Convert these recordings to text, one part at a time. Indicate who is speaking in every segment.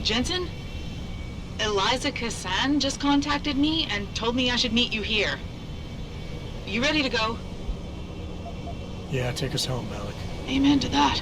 Speaker 1: Jensen? Eliza Kassan just contacted me and told me I should meet you here. You ready to go?
Speaker 2: Yeah, take us home, Malik.
Speaker 1: Amen to that.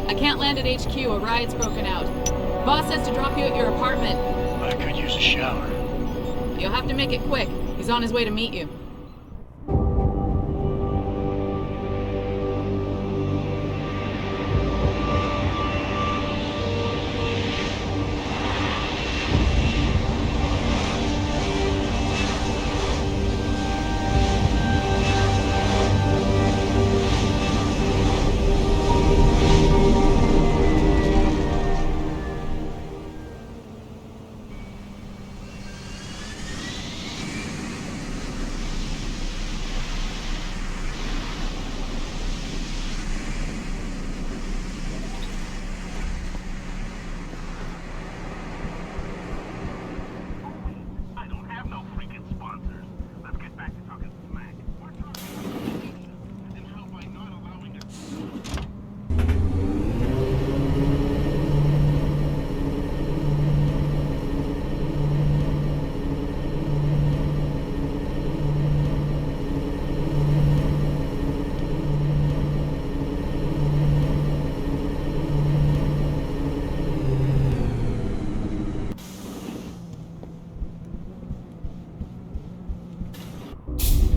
Speaker 1: I can't land at HQ, a riot's broken out. Boss says to drop you at your apartment.
Speaker 2: I could use a shower.
Speaker 1: You'll have to make it quick. He's on his way to meet you.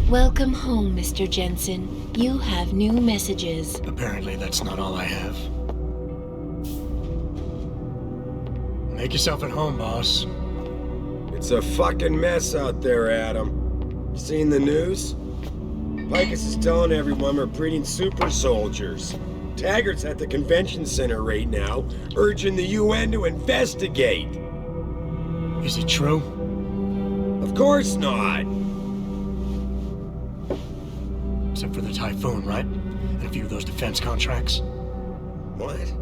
Speaker 3: Welcome home, Mr. Jensen. You have new messages.
Speaker 2: Apparently that's not all I have. Make yourself at home, boss.
Speaker 4: It's a fucking mess out there, Adam. Seen the news? Picus is telling everyone we're breeding super soldiers. Taggart's at the convention center right now, urging the UN to investigate.
Speaker 2: Is it true?
Speaker 4: Of course not.
Speaker 2: Except for the Typhoon, right? And a few of those defense contracts.
Speaker 4: What?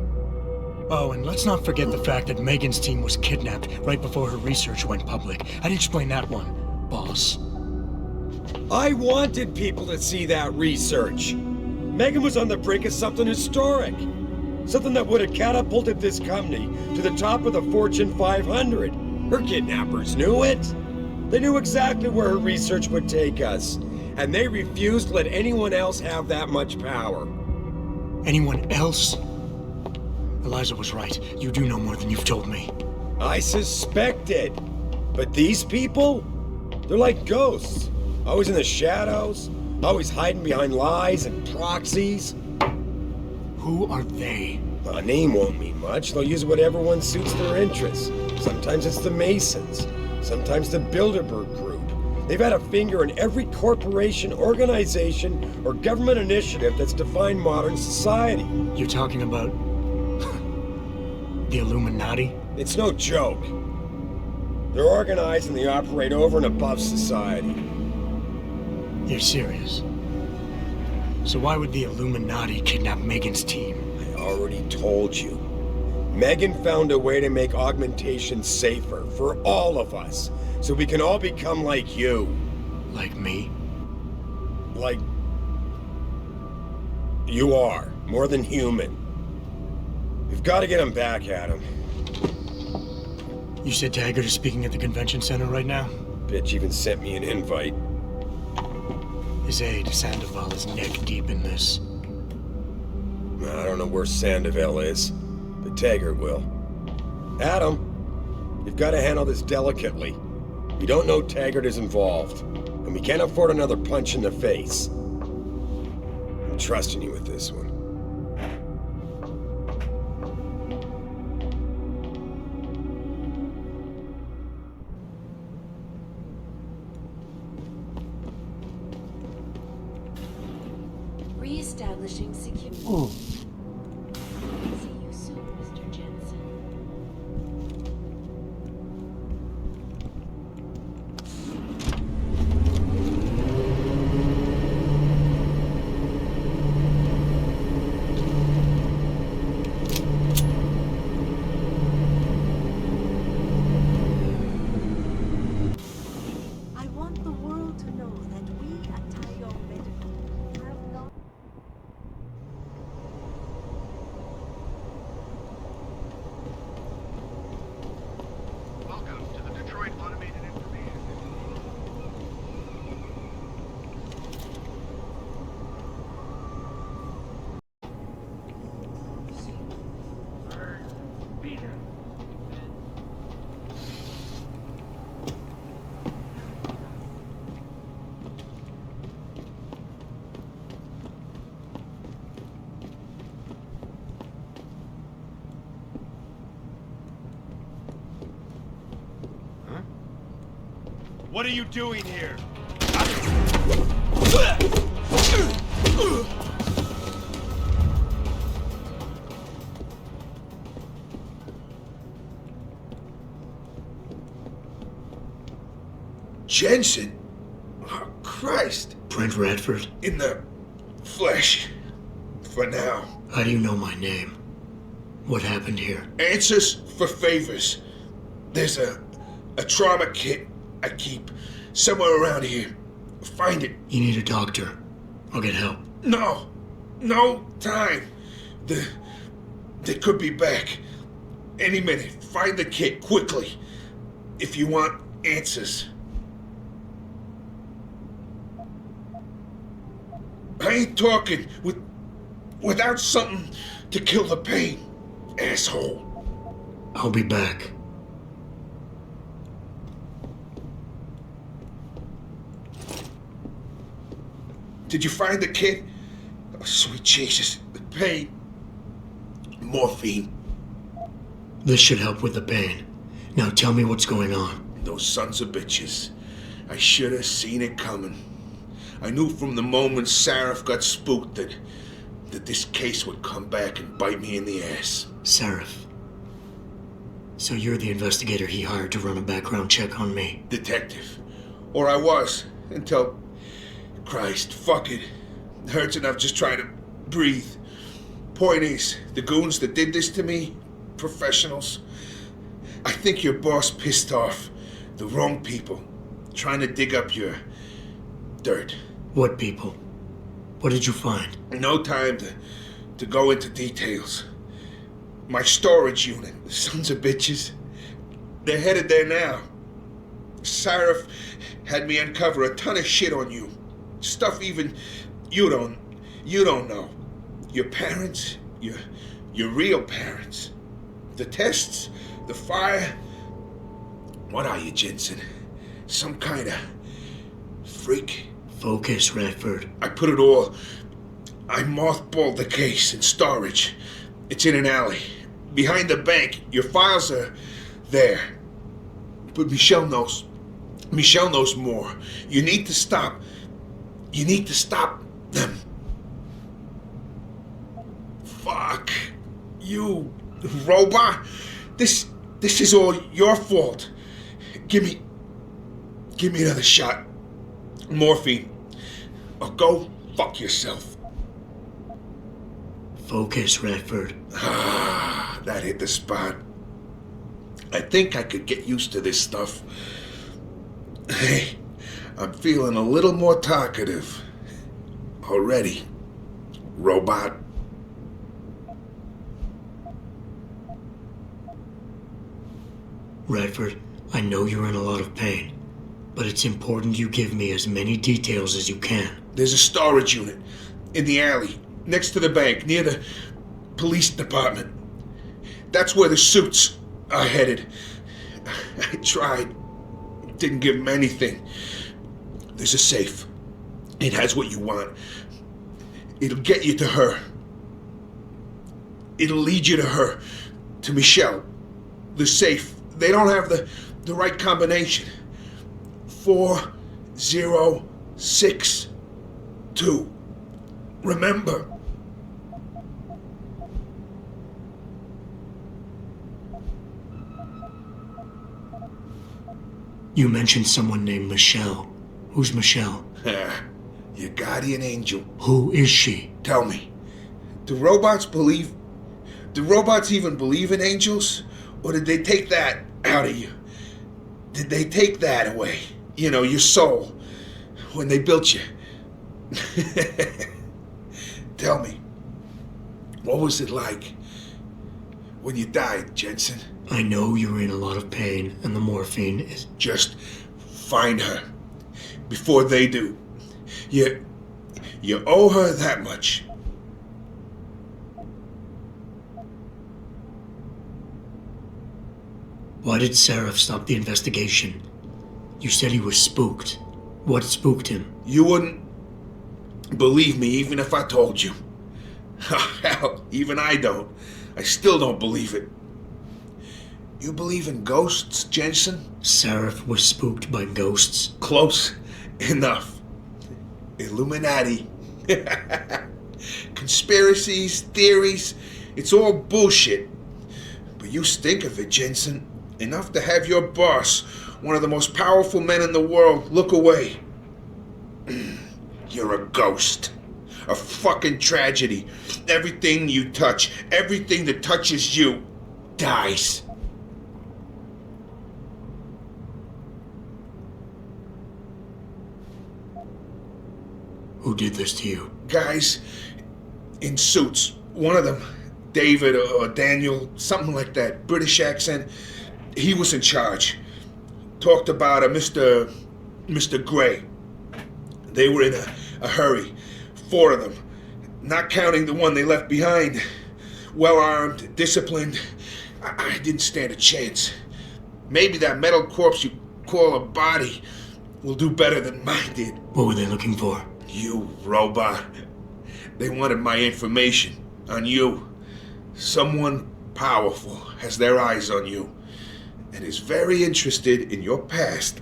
Speaker 2: Oh, and let's not forget the fact that Megan's team was kidnapped right before her research went public. How do you explain that one, boss?
Speaker 4: I wanted people to see that research. Megan was on the brink of something historic. Something that would have catapulted this company to the top of the Fortune 500. Her kidnappers knew it. They knew exactly where her research would take us. And they refused to let anyone else have that much power.
Speaker 2: Anyone else? Eliza was right. You do know more than you've told me.
Speaker 4: I suspected. But these people? They're like ghosts. Always in the shadows. Always hiding behind lies and proxies.
Speaker 2: Who are they?
Speaker 4: A name won't mean much. They'll use whatever one suits their interests. Sometimes it's the Masons. Sometimes the Bilderberg Group. They've had a finger in every corporation, organization, or government initiative that's defined modern society.
Speaker 2: You're talking about... the Illuminati?
Speaker 4: It's no joke. They're organized and they operate over and above society.
Speaker 2: You're serious? So why would the Illuminati kidnap Megan's team?
Speaker 4: I already told you. Megan found a way to make augmentation safer for all of us. So we can all become like you.
Speaker 2: Like me?
Speaker 4: Like... you are. More than human. We've got to get him back, Adam.
Speaker 2: You said Taggart is speaking at the convention center right now?
Speaker 4: Bitch even sent me an invite.
Speaker 2: His aide, Sandoval, is neck deep in this.
Speaker 4: I don't know where Sandoval is, but Taggart will. Adam, you've got to handle this delicately. We don't know Taggart is involved, and we can't afford another punch in the face. I'm trusting you with this one.
Speaker 3: Re-establishing security. See you soon, Mr. Jensen.
Speaker 5: I want the world to know that we at Taiyong Medical have not.
Speaker 6: Welcome to the Detroit Automated Information.
Speaker 7: What are you doing here?
Speaker 8: Jensen? Oh, Christ.
Speaker 2: Brent Radford?
Speaker 8: In the flesh. For now.
Speaker 2: How do you know my name? What happened here?
Speaker 8: Answers for favors. There's a trauma kit I keep somewhere around here. Find it.
Speaker 2: You need a doctor. I'll get help.
Speaker 8: No. No time. They could be back. Any minute. Find the kit quickly. If you want answers. I ain't talking without something to kill the pain, asshole.
Speaker 2: I'll be back.
Speaker 8: Did you find the kid? Oh, sweet Jesus, the pain. Morphine.
Speaker 2: This should help with the pain. Now tell me what's going on.
Speaker 8: Those sons of bitches. I should have seen it coming. I knew from the moment Sarif got spooked that this case would come back and bite me in the ass.
Speaker 2: Sarif. So you're the investigator he hired to run a background check on me?
Speaker 8: Detective. Or I was, until... Christ, fuck it. Hurts enough just trying to breathe. Point is, the goons that did this to me, professionals. I think your boss pissed off the wrong people, trying to dig up your dirt.
Speaker 2: What people? What did you find?
Speaker 8: No time to go into details. My storage unit, sons of bitches. They're headed there now. Sarif had me uncover a ton of shit on you. Stuff even you don't know. Your parents, your real parents. The tests, the fire. What are you, Jensen? Some kind of freak?
Speaker 2: Focus, Radford.
Speaker 8: I put it all... I mothballed the case in storage. It's in an alley. Behind the bank. Your files are there. But Michelle knows. Michelle knows more. You need to stop. You need to stop them. Fuck. You robot. This is all your fault. Give me another shot. Morphine. Or go fuck yourself.
Speaker 2: Focus, Radford.
Speaker 8: Ah, that hit the spot. I think I could get used to this stuff. Hey, I'm feeling a little more talkative. Already. Robot.
Speaker 2: Radford, I know you're in a lot of pain, but it's important you give me as many details as you can.
Speaker 8: There's a storage unit in the alley, next to the bank, near the police department. That's where the suits are headed. I tried. Didn't give them anything. There's a safe. It has what you want. It'll get you to her. It'll lead you to her. To Michelle. The safe. They don't have the right combination. 4062. Remember.
Speaker 2: You mentioned someone named Michelle. Who's Michelle?
Speaker 8: Your guardian angel.
Speaker 2: Who is she?
Speaker 8: Tell me, do robots even believe in angels? Or did they take that out of you? Did they take that away? You know, your soul, when they built you? Tell me, what was it like when you died, Jensen?
Speaker 2: I know you're in a lot of pain, and the morphine is...
Speaker 8: Just find her before they do. You owe her that much.
Speaker 2: Why did Seraph stop the investigation? You said he was spooked. What spooked him?
Speaker 8: You wouldn't believe me even if I told you. Hell, even I don't. I still don't believe it. You believe in ghosts, Jensen?
Speaker 2: Seraph was spooked by ghosts.
Speaker 8: Close enough. Illuminati. Conspiracies, theories, it's all bullshit. But you stink of it, Jensen. Enough to have your boss, one of the most powerful men in the world, look away. You're a ghost. A fucking tragedy. Everything you touch, everything that touches you, dies.
Speaker 2: Who did this to you?
Speaker 8: Guys in suits. One of them, David or Daniel, something like that, British accent. He was in charge. Talked about a Mr. Gray. They were in a hurry. 4 of them. Not counting the one they left behind. Well-armed, disciplined. I didn't stand a chance. Maybe that metal corpse you call a body will do better than mine did.
Speaker 2: What were they looking for?
Speaker 8: You robot. They wanted my information on you. Someone powerful has their eyes on you and is very interested in your past.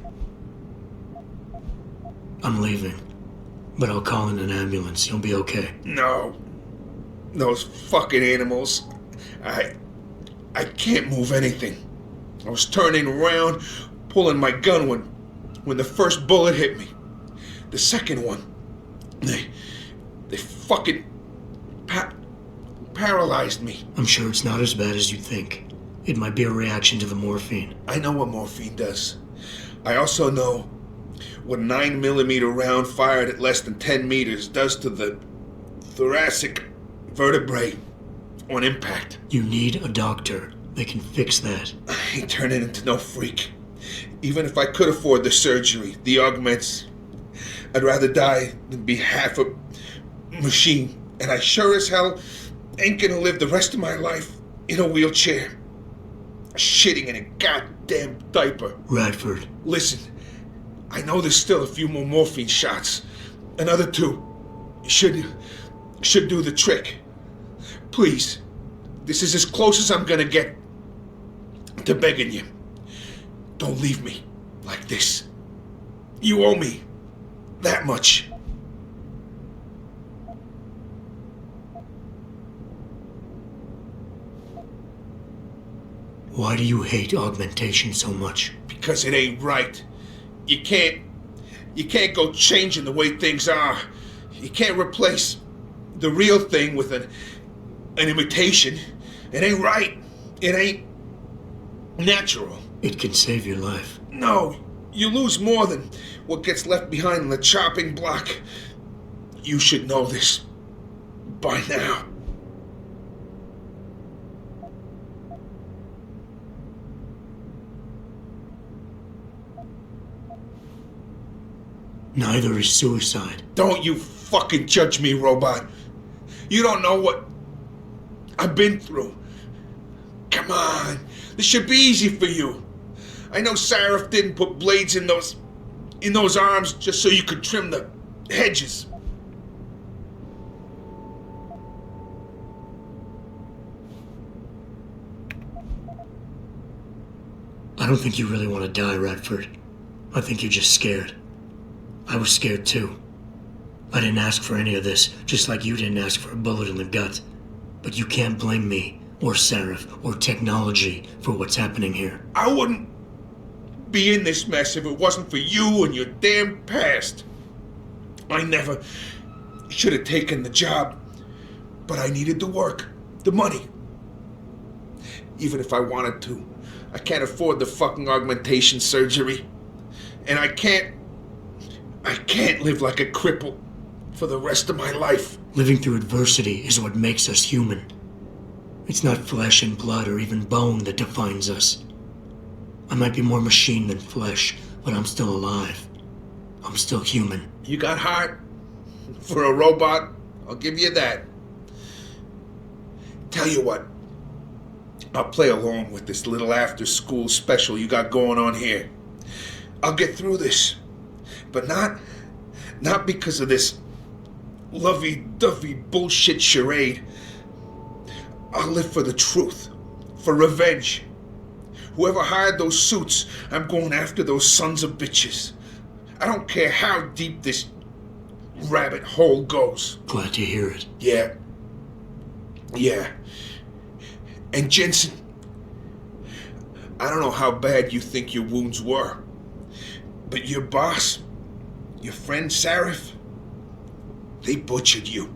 Speaker 2: I'm leaving, but I'll call in an ambulance. You'll be okay.
Speaker 8: No. Those fucking animals. I can't move anything. I was turning around, pulling my gun when the first bullet hit me. The second one, they fucking paralyzed me.
Speaker 2: I'm sure it's not as bad as you think. It might be a reaction to the morphine.
Speaker 8: I know what morphine does. I also know what a 9mm round fired at less than 10 meters does to the thoracic vertebrae on impact.
Speaker 2: You need a doctor. They can fix that.
Speaker 8: I ain't turning into no freak. Even if I could afford the surgery, the augments, I'd rather die than be half a machine. And I sure as hell ain't gonna live the rest of my life in a wheelchair, shitting in a goddamn diaper.
Speaker 2: Radford.
Speaker 8: Listen, I know there's still a few more morphine shots. Another 2 should do the trick. Please, this is as close as I'm gonna get to begging you. Don't leave me like this. You owe me that much.
Speaker 2: Why do you hate augmentation so much?
Speaker 8: Because it ain't right. You can't go changing the way things are. You can't replace the real thing with an imitation. It ain't right. It ain't natural.
Speaker 2: It can save your life.
Speaker 8: No, you lose more than what gets left behind on the chopping block. You should know this by now.
Speaker 2: Neither is suicide.
Speaker 8: Don't you fucking judge me, robot. You don't know what I've been through. Come on. This should be easy for you. I know Sarif didn't put blades in those arms just so you could trim the hedges.
Speaker 2: I don't think you really want to die, Radford. I think you're just scared. I was scared too. I didn't ask for any of this, just like you didn't ask for a bullet in the gut. But you can't blame me, or Sarif, or technology for what's happening here.
Speaker 8: I wouldn't be in this mess if it wasn't for you and your damn past. I never should have taken the job, but I needed the work, the money. Even if I wanted to, I can't afford the fucking augmentation surgery. And I can't live like a cripple for the rest of my life.
Speaker 2: Living through adversity is what makes us human. It's not flesh and blood or even bone that defines us. I might be more machine than flesh, but I'm still alive. I'm still human.
Speaker 8: You got heart for a robot, I'll give you that. Tell you what, I'll play along with this little after-school special you got going on here. I'll get through this, but not because of this lovey-dovey bullshit charade. I'll live for the truth, for revenge. Whoever hired those suits, I'm going after those sons of bitches. I don't care how deep this rabbit hole goes.
Speaker 2: Glad to hear it.
Speaker 8: Yeah. And Jensen, I don't know how bad you think your wounds were, but your boss, your friend Sarif, they butchered you.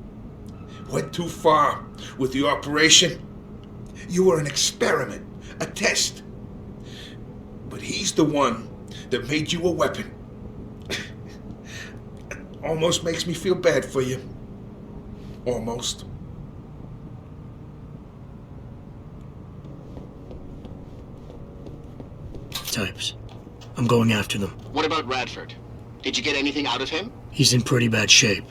Speaker 8: Went too far with the operation. You were an experiment, a test. But he's the one that made you a weapon. Almost makes me feel bad for you. Almost.
Speaker 2: Types. I'm going after them.
Speaker 7: What about Radford? Did you get anything out of him?
Speaker 2: He's in pretty bad shape.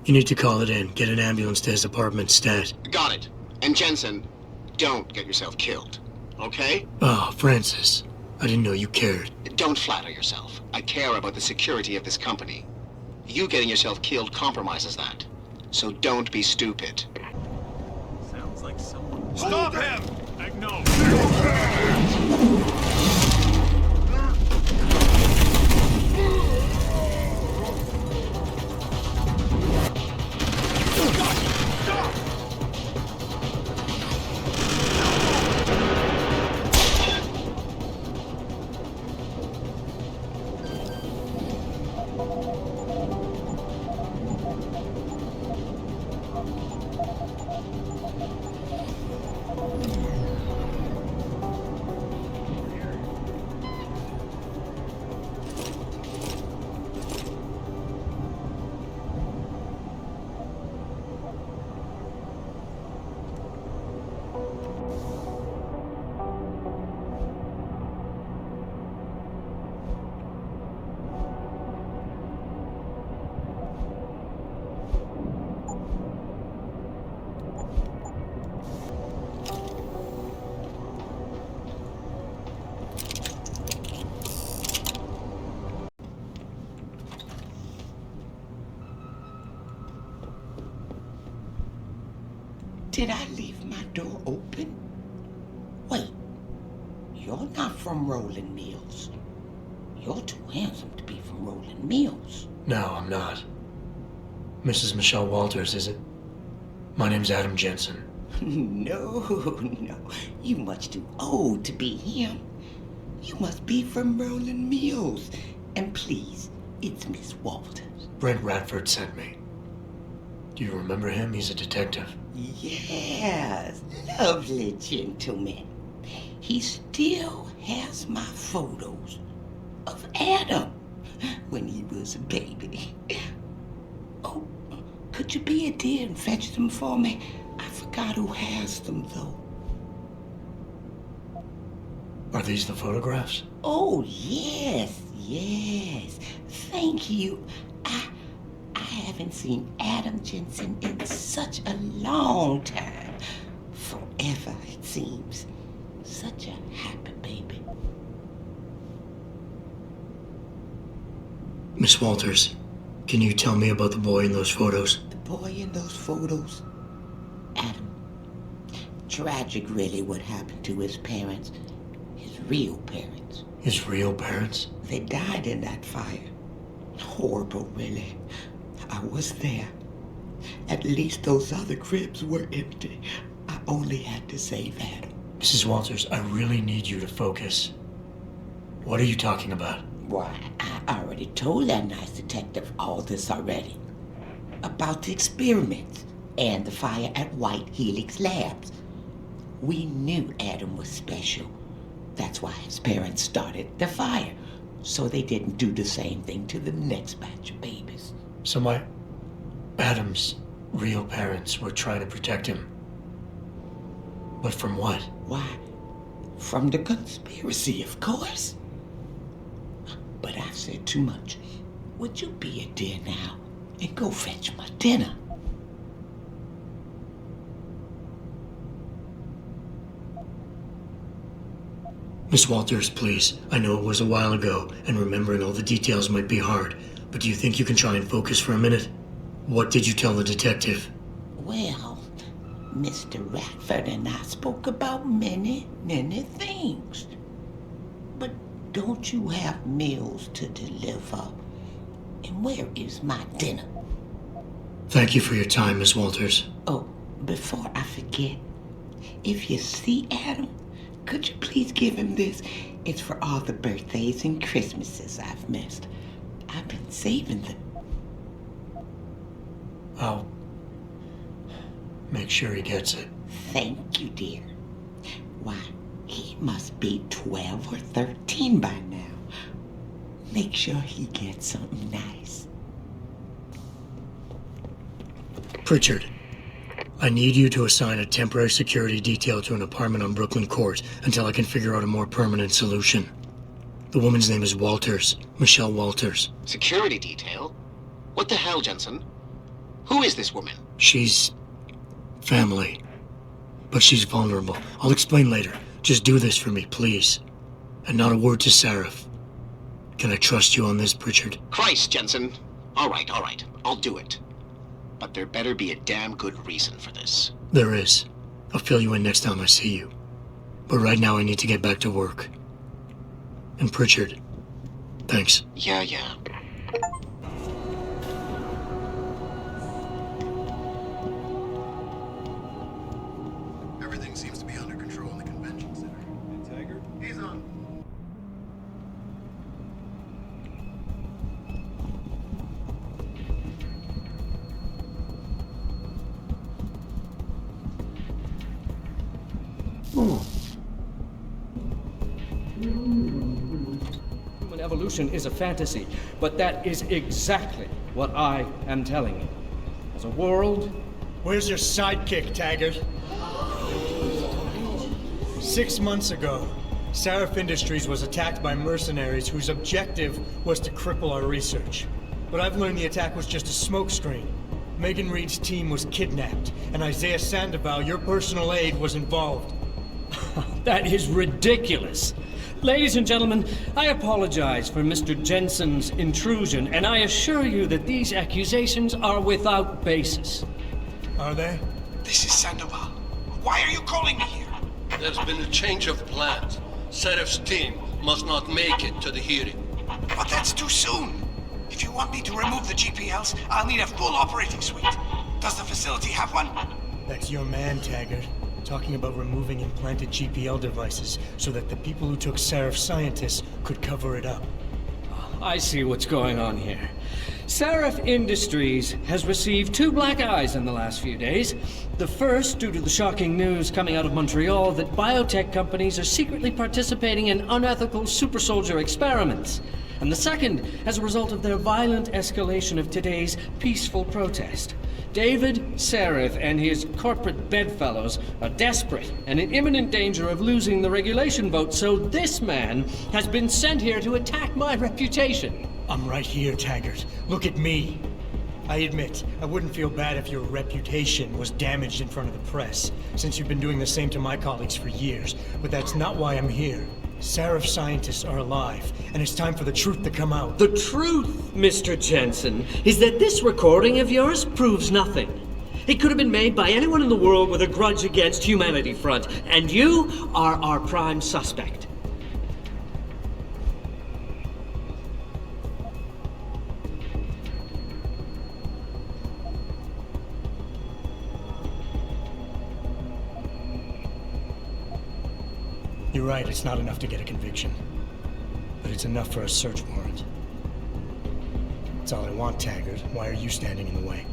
Speaker 2: You need to call it in. Get an ambulance to his apartment stat.
Speaker 7: Got it. And Jensen, don't get yourself killed. Okay?
Speaker 2: Oh, Francis. I didn't know you cared.
Speaker 7: Don't flatter yourself. I care about the security of this company. You getting yourself killed compromises that. So don't be stupid.
Speaker 6: Sounds like someone. Stop him! No.
Speaker 9: Did I leave my door open? Wait, you're not from Rolling Mills. You're too handsome to be from Rolling Mills.
Speaker 2: No, I'm not. Mrs. Michelle Walters, is it? My name's Adam Jensen.
Speaker 9: No, you much too old to be him. You must be from Rolling Mills. And please, it's Miss Walters.
Speaker 2: Brent Radford sent me. Do you remember him? He's a detective.
Speaker 9: Yes, lovely gentleman. He still has my photos of Adam when he was a baby. Oh, could you be a dear and fetch them for me? I forgot who has them, though.
Speaker 2: Are these the photographs?
Speaker 9: Oh, yes, yes. Thank you. I haven't seen Adam Jensen in such a long time. Forever, it seems. Such a happy baby.
Speaker 2: Miss Walters, can you tell me about the boy in those photos?
Speaker 9: The boy in those photos? Adam. Tragic, really, what happened to his parents. His real parents.
Speaker 2: His real parents?
Speaker 9: They died in that fire. Horrible, really. I was there. At least those other cribs were empty. I only had to save Adam.
Speaker 2: Mrs. Walters, I really need you to focus. What are you talking about?
Speaker 9: Why, I already told that nice detective all this already. About the experiments and the fire at White Helix Labs. We knew Adam was special. That's why his parents started the fire, so they didn't do the same thing to the next batch of babies.
Speaker 2: So Adam's real parents were trying to protect him. But from what?
Speaker 9: Why, from the conspiracy, of course. But I've said too much. Would you be a dear now and go fetch my dinner?
Speaker 2: Miss Walters, please. I know it was a while ago, and remembering all the details might be hard, but do you think you can try and focus for a minute? What did you tell the detective?
Speaker 9: Well, Mr. Radford and I spoke about many, many things. But don't you have meals to deliver? And where is my dinner?
Speaker 2: Thank you for your time, Miss Walters.
Speaker 9: Oh, before I forget, if you see Adam, could you please give him this? It's for all the birthdays and Christmases I've missed. I've been saving them.
Speaker 2: I'll make sure he gets it.
Speaker 9: Thank you, dear. Why, he must be 12 or 13 by now. Make sure he gets something nice.
Speaker 2: Pritchard, I need you to assign a temporary security detail to an apartment on Brooklyn Court until I can figure out a more permanent solution. The woman's name is Walters, Michelle Walters.
Speaker 7: Security detail? What the hell, Jensen? Who is this woman?
Speaker 2: She's family, but she's vulnerable. I'll explain later. Just do this for me, please. And not a word to Sarif. Can I trust you on this, Pritchard?
Speaker 7: Christ, Jensen. All right. I'll do it. But there better be a damn good reason for this.
Speaker 2: There is. I'll fill you in next time I see you. But right now I need to get back to work. And Pritchard, thanks.
Speaker 7: Yeah.
Speaker 6: Everything seems to be under control in the convention center. And Taggart? He's on.
Speaker 10: Human evolution is a fantasy, but that is exactly what I am telling you. As a world...
Speaker 11: Where's your sidekick, Taggart? 6 months ago, Sarif Industries was attacked by mercenaries whose objective was to cripple our research. But I've learned the attack was just a smokescreen. Megan Reed's team was kidnapped, and Isaiah Sandoval, your personal aide, was involved.
Speaker 10: That is ridiculous. Ladies and gentlemen, I apologize for Mr. Jensen's intrusion, and I assure you that these accusations are without basis.
Speaker 11: Are they?
Speaker 12: This is Sandoval. Why are you calling me here?
Speaker 13: There's been a change of plans. Sarif's team must not make it to the hearing.
Speaker 12: But that's too soon. If you want me to remove the GPLs, I'll need a full operating suite. Does the facility have one?
Speaker 11: That's your man, Taggart. Talking about removing implanted GPL devices so that the people who took Sarif scientists could cover it up.
Speaker 10: I see what's going on here. Sarif Industries has received 2 black eyes in the last few days. The first, due to the shocking news coming out of Montreal that biotech companies are secretly participating in unethical super soldier experiments. and the second as a result of their violent escalation of today's peaceful protest. David Seraph and his corporate bedfellows are desperate and in imminent danger of losing the regulation vote, so this man has been sent here to attack my reputation.
Speaker 11: I'm right here, Taggart. Look at me. I admit, I wouldn't feel bad if your reputation was damaged in front of the press, since you've been doing the same to my colleagues for years, but that's not why I'm here. Seraph scientists are alive, and it's time for the truth to come out.
Speaker 10: The truth, Mr. Jensen, is that this recording of yours proves nothing. It could have been made by anyone in the world with a grudge against Humanity Front, and you are our prime suspect.
Speaker 11: You're right, it's not enough to get a conviction. But it's enough for a search warrant. That's all I want, Taggart. Why are you standing in the way?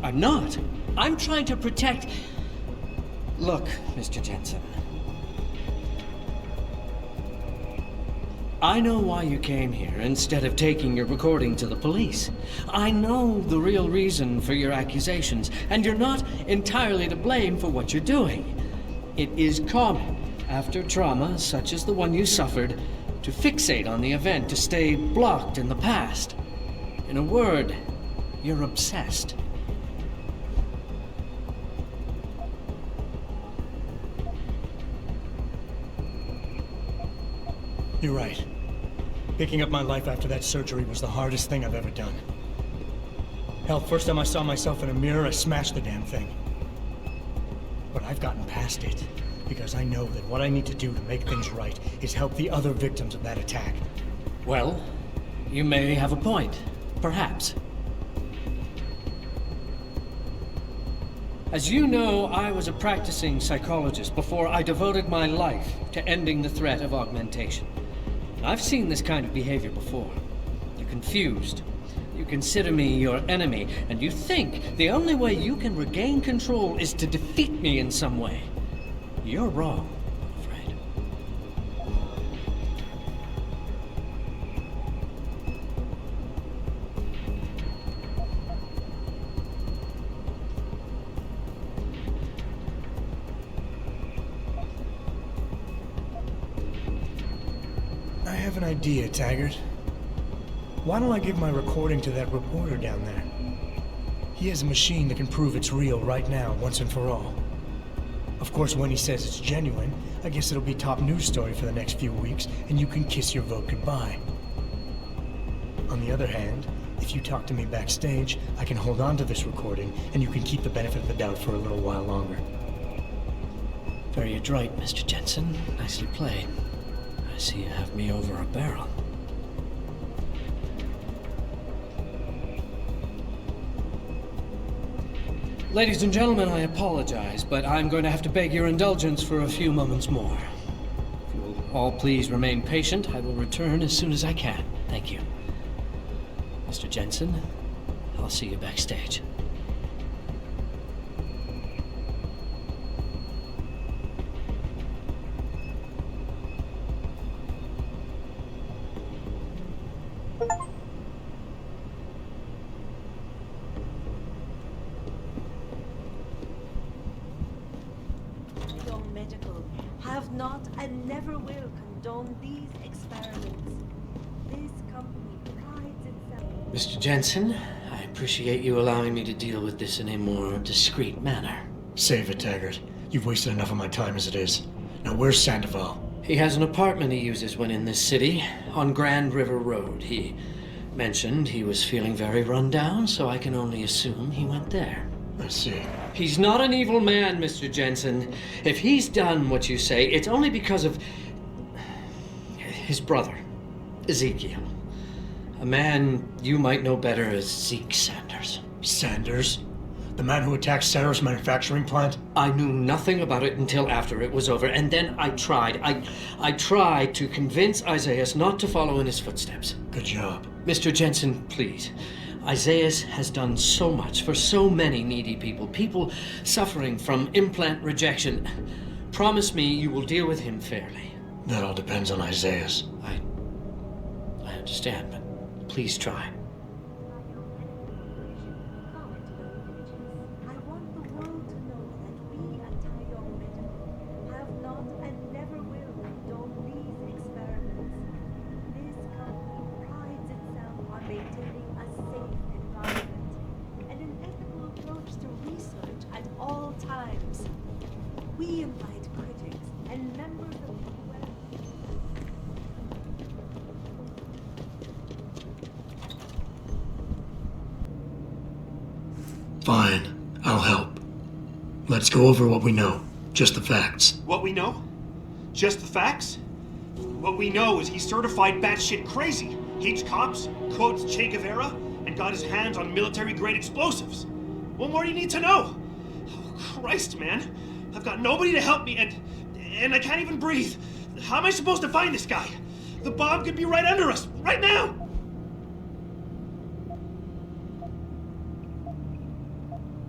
Speaker 10: I'm not. I'm trying to protect... Look, Mr. Jensen. I know why you came here instead of taking your recording to the police. I know the real reason for your accusations, and you're not entirely to blame for what you're doing. It is common, after trauma such as the one you suffered, to fixate on the event, to stay blocked in the past. In a word, you're obsessed.
Speaker 11: You're right. Picking up my life after that surgery was the hardest thing I've ever done. Hell, first time I saw myself in a mirror, I smashed the damn thing. But I've gotten past it, because I know that what I need to do to make things right is help the other victims of that attack.
Speaker 10: Well, you may have a point. Perhaps. As you know, I was a practicing psychologist before I devoted my life to ending the threat of augmentation. I've seen this kind of behavior before. You're confused. You consider me your enemy, and you think the only way you can regain control is to defeat me in some way. You're wrong, I'm afraid.
Speaker 11: I have an idea, Taggart. Why don't I give my recording to that reporter down there? He has a machine that can prove it's real right now, once and for all. Of course, when he says it's genuine, I guess it'll be top news story for the next few weeks, and you can kiss your vote goodbye. On the other hand, if you talk to me backstage, I can hold on to this recording, and you can keep the benefit of the doubt for a little while longer.
Speaker 10: Very adroit, Mr. Jensen. Nicely played. I see you have me over a barrel. Ladies and gentlemen, I apologize, but I'm going to have to beg your indulgence for a few moments more. If you will all please remain patient, I will return as soon as I can. Thank you. Mr. Jensen, I'll see you backstage.
Speaker 5: Have not and never will condone these experiments. This company prides itself.
Speaker 10: Mr. Jensen, I appreciate you allowing me to deal with this in a more discreet manner.
Speaker 11: Save it, Taggart. You've wasted enough of my time as it is. Now, where's Sandoval?
Speaker 10: He has an apartment he uses when in this city, on Grand River Road. He mentioned he was feeling very run down, so I can only assume he went there.
Speaker 11: I see.
Speaker 10: He's not an evil man, Mr. Jensen. If he's done what you say, it's only because of his brother, Ezekiel. A man you might know better as Zeke Sanders.
Speaker 11: Sanders? The man who attacked Sarah's manufacturing plant?
Speaker 10: I knew nothing about it until after it was over, and then I tried. I tried to convince Isaias not to follow in his footsteps.
Speaker 11: Good job.
Speaker 10: Mr. Jensen, please. Isaias has done so much for so many needy people, people suffering from implant rejection. Promise me you will deal with him fairly.
Speaker 11: That all depends on Isaias.
Speaker 10: I understand, but please try.
Speaker 5: I want the world to know that we at Taiyong Medical have not and never will condone these experiments. This company prides itself on maintaining a safe environment and an ethical approach to research at all times. We invite critics and members of the web.
Speaker 2: Fine, I'll help. Let's go over what we know. Just the facts.
Speaker 14: What we know? Just the facts? What we know is he's certified batshit crazy. Hates cops, quotes Che Guevara, and got his hands on military-grade explosives. What more do you need to know? Oh, Christ, man. I've got nobody to help me, and I can't even breathe. How am I supposed to find this guy? The bomb could be right under us, right now!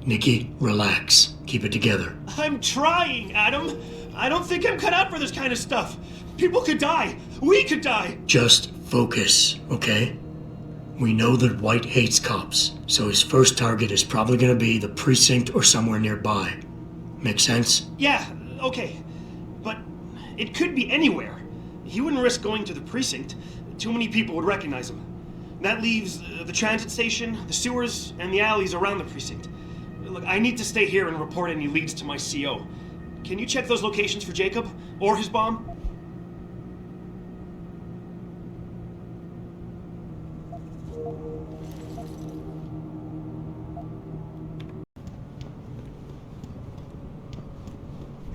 Speaker 2: Nikki, relax. Keep it together.
Speaker 14: I'm trying, Adam. I don't think I'm cut out for this kind of stuff. People could die. We could die.
Speaker 2: Just focus, okay? We know that White hates cops, so his first target is probably gonna be the precinct or somewhere nearby. Make sense?
Speaker 14: Yeah, okay. But it could be anywhere. He wouldn't risk going to the precinct. Too many people would recognize him. That leaves the transit station, the sewers, and the alleys around the precinct. Look, I need to stay here and report any leads to my CO. Can you check those locations for Jacob? Or his bomb?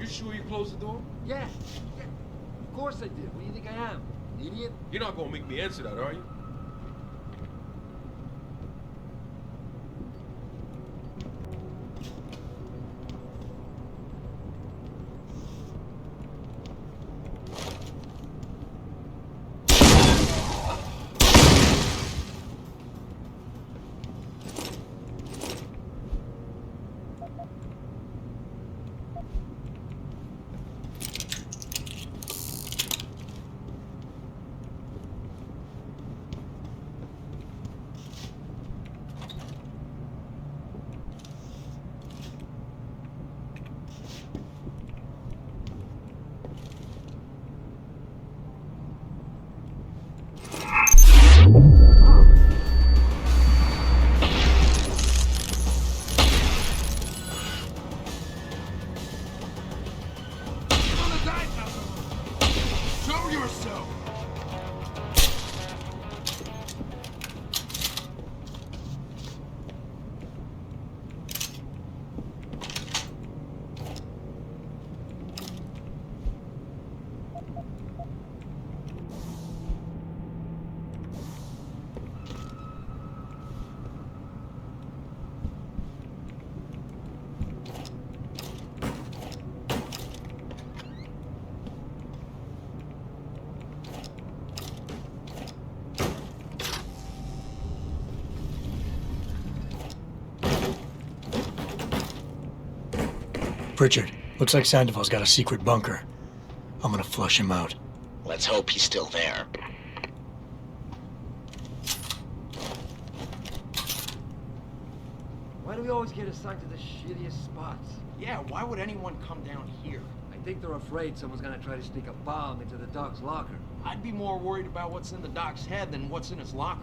Speaker 15: You sure you closed the door?
Speaker 16: Yeah. Of course I did. What do you think I am? An idiot?
Speaker 15: You're not gonna make me answer that, are you? Show yourself!
Speaker 2: Pritchard, looks like Sandoval's got a secret bunker. I'm gonna flush him out.
Speaker 7: Let's hope he's still there.
Speaker 16: Why do we always get assigned to the shittiest spots?
Speaker 12: Yeah, why would anyone come down here?
Speaker 16: I think they're afraid someone's gonna try to sneak a bomb into the doc's locker.
Speaker 12: I'd be more worried about what's in the doc's head than what's in his locker.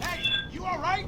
Speaker 12: Hey, you all right?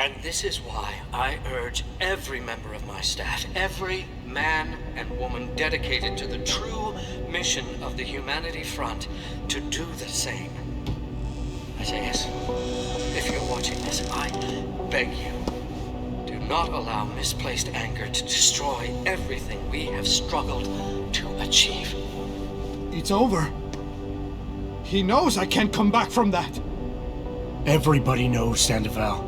Speaker 10: And this is why I urge every member of my staff, every man and woman dedicated to the true mission of the Humanity Front, to do the same. Isaias, if you're watching this, I beg you, do not allow misplaced anger to destroy everything we have struggled to achieve.
Speaker 17: It's over. He knows I can't come back from that.
Speaker 2: Everybody knows, Sandoval.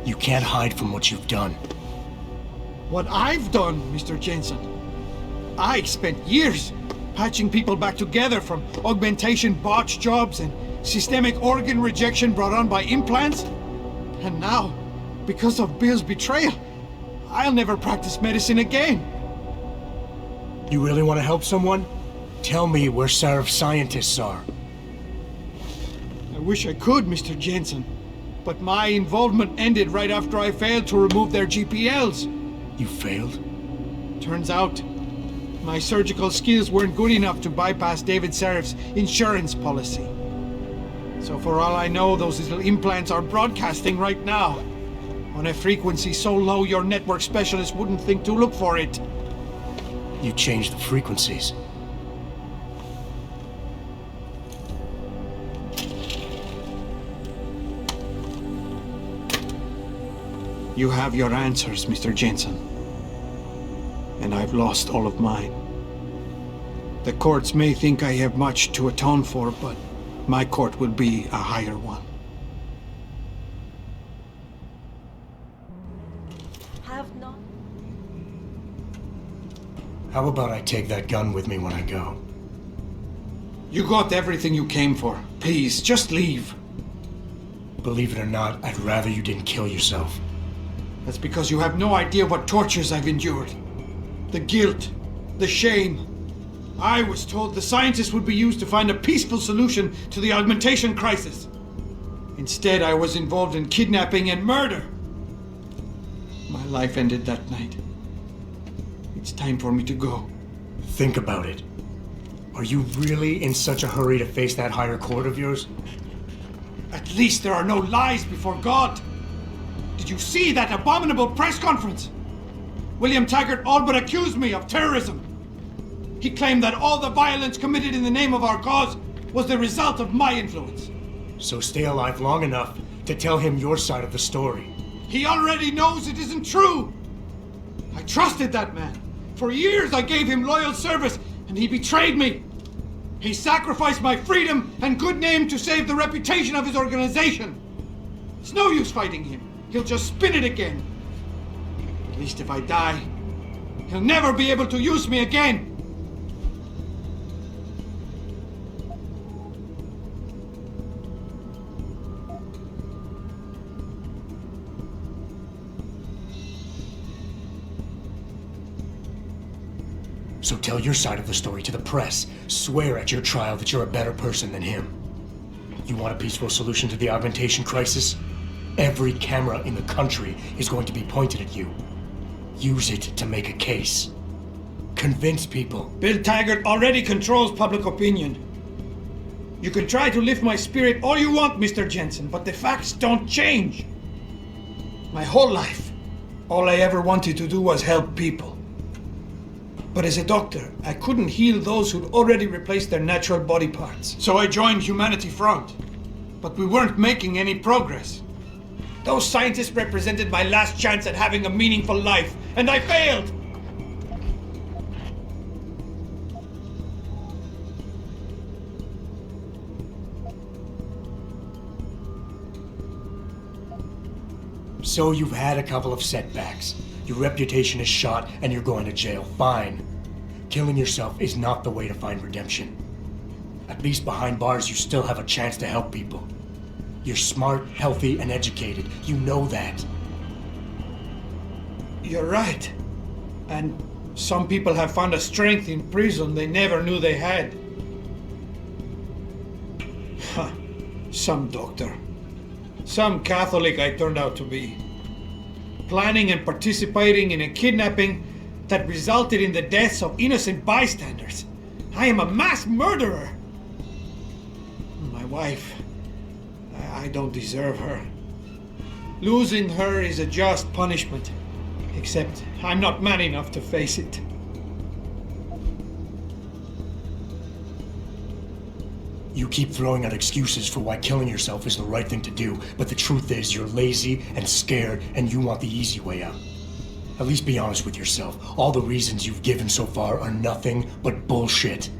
Speaker 2: You can't hide from what you've done.
Speaker 17: What I've done, Mr. Jensen. I spent years patching people back together from augmentation botch jobs and systemic organ rejection brought on by implants. And now, because of Bill's betrayal, I'll never practice medicine again.
Speaker 2: You really want to help someone? Tell me where Sarif's scientists are.
Speaker 17: I wish I could, Mr. Jensen. But my involvement ended right after I failed to remove their GPLs.
Speaker 2: You failed?
Speaker 17: Turns out, my surgical skills weren't good enough to bypass David Sarif's insurance policy. So for all I know, those little implants are broadcasting right now, on a frequency so low your network specialist wouldn't think to look for it.
Speaker 2: You changed the frequencies.
Speaker 17: You have your answers, Mr. Jensen. And I've lost all of mine. The courts may think I have much to atone for, but my court will be a higher one.
Speaker 5: Have not.
Speaker 2: How about I take that gun with me when I go?
Speaker 17: You got everything you came for. Please, just leave.
Speaker 2: Believe it or not, I'd rather you didn't kill yourself.
Speaker 17: That's because you have no idea what tortures I've endured. The guilt, the shame. I was told the scientists would be used to find a peaceful solution to the augmentation crisis. Instead, I was involved in kidnapping and murder. My life ended that night. It's time for me to go.
Speaker 2: Think about it. Are you really in such a hurry to face that higher court of yours?
Speaker 17: At least there are no lies before God. Did you see that abominable press conference? William Taggart all but accused me of terrorism. He claimed that all the violence committed in the name of our cause was the result of my influence.
Speaker 2: So stay alive long enough to tell him your side of the story.
Speaker 17: He already knows it isn't true. I trusted that man. For years I gave him loyal service, and he betrayed me. He sacrificed my freedom and good name to save the reputation of his organization. It's no use fighting him. He'll just spin it again. At least if I die, he'll never be able to use me again.
Speaker 2: So tell your side of the story to the press. Swear at your trial that you're a better person than him. You want a peaceful solution to the augmentation crisis? Every camera in the country is going to be pointed at you. Use it to make a case. Convince people.
Speaker 17: Bill Taggart already controls public opinion. You can try to lift my spirit all you want, Mr. Jensen, but the facts don't change. My whole life, all I ever wanted to do was help people. But as a doctor, I couldn't heal those who'd already replaced their natural body parts. So I joined Humanity Front. But we weren't making any progress. Those scientists represented my last chance at having a meaningful life, and I failed!
Speaker 2: So you've had a couple of setbacks. Your reputation is shot and you're going to jail. Fine. Killing yourself is not the way to find redemption. At least behind bars, you still have a chance to help people. You're smart, healthy, and educated. You know that.
Speaker 17: You're right. And some people have found a strength in prison they never knew they had. Huh. Some doctor. Some Catholic I turned out to be. Planning and participating in a kidnapping that resulted in the deaths of innocent bystanders. I am a mass murderer. My wife, I don't deserve her. Losing her is a just punishment. Except I'm not man enough to face it.
Speaker 2: You keep throwing out excuses for why killing yourself is the right thing to do, but the truth is you're lazy and scared and you want the easy way out. At least be honest with yourself. All the reasons you've given so far are nothing but bullshit.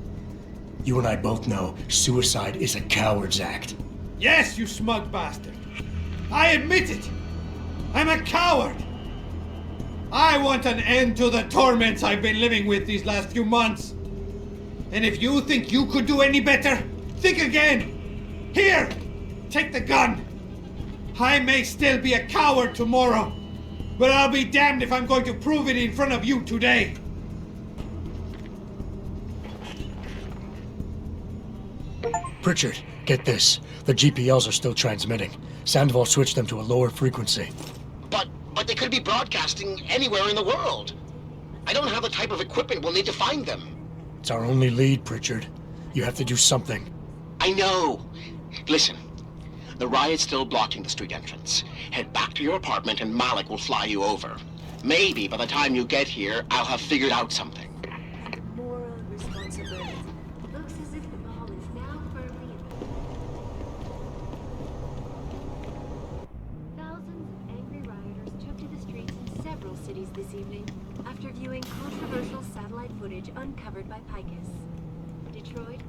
Speaker 2: You and I both know suicide is a coward's act.
Speaker 17: Yes, you smug bastard. I admit it. I'm a coward. I want an end to the torments I've been living with these last few months. And if you think you could do any better, think again. Here, take the gun. I may still be a coward tomorrow, but I'll be damned if I'm going to prove it in front of you today.
Speaker 2: Pritchard, get this. The GPLs are still transmitting. Sandoval switched them to a lower frequency.
Speaker 7: But they could be broadcasting anywhere in the world. I don't have the type of equipment we'll need to find them.
Speaker 2: It's our only lead, Pritchard. You have to do something.
Speaker 7: I know. Listen, the riot's still blocking the street entrance. Head back to your apartment and Malik will fly you over. Maybe by the time you get here, I'll have figured out something.
Speaker 5: Moral responsibility. Looks as if the ball is now firmly in. Thousands of angry rioters took to the streets in several cities this evening after viewing controversial satellite footage uncovered by Picus. Detroit,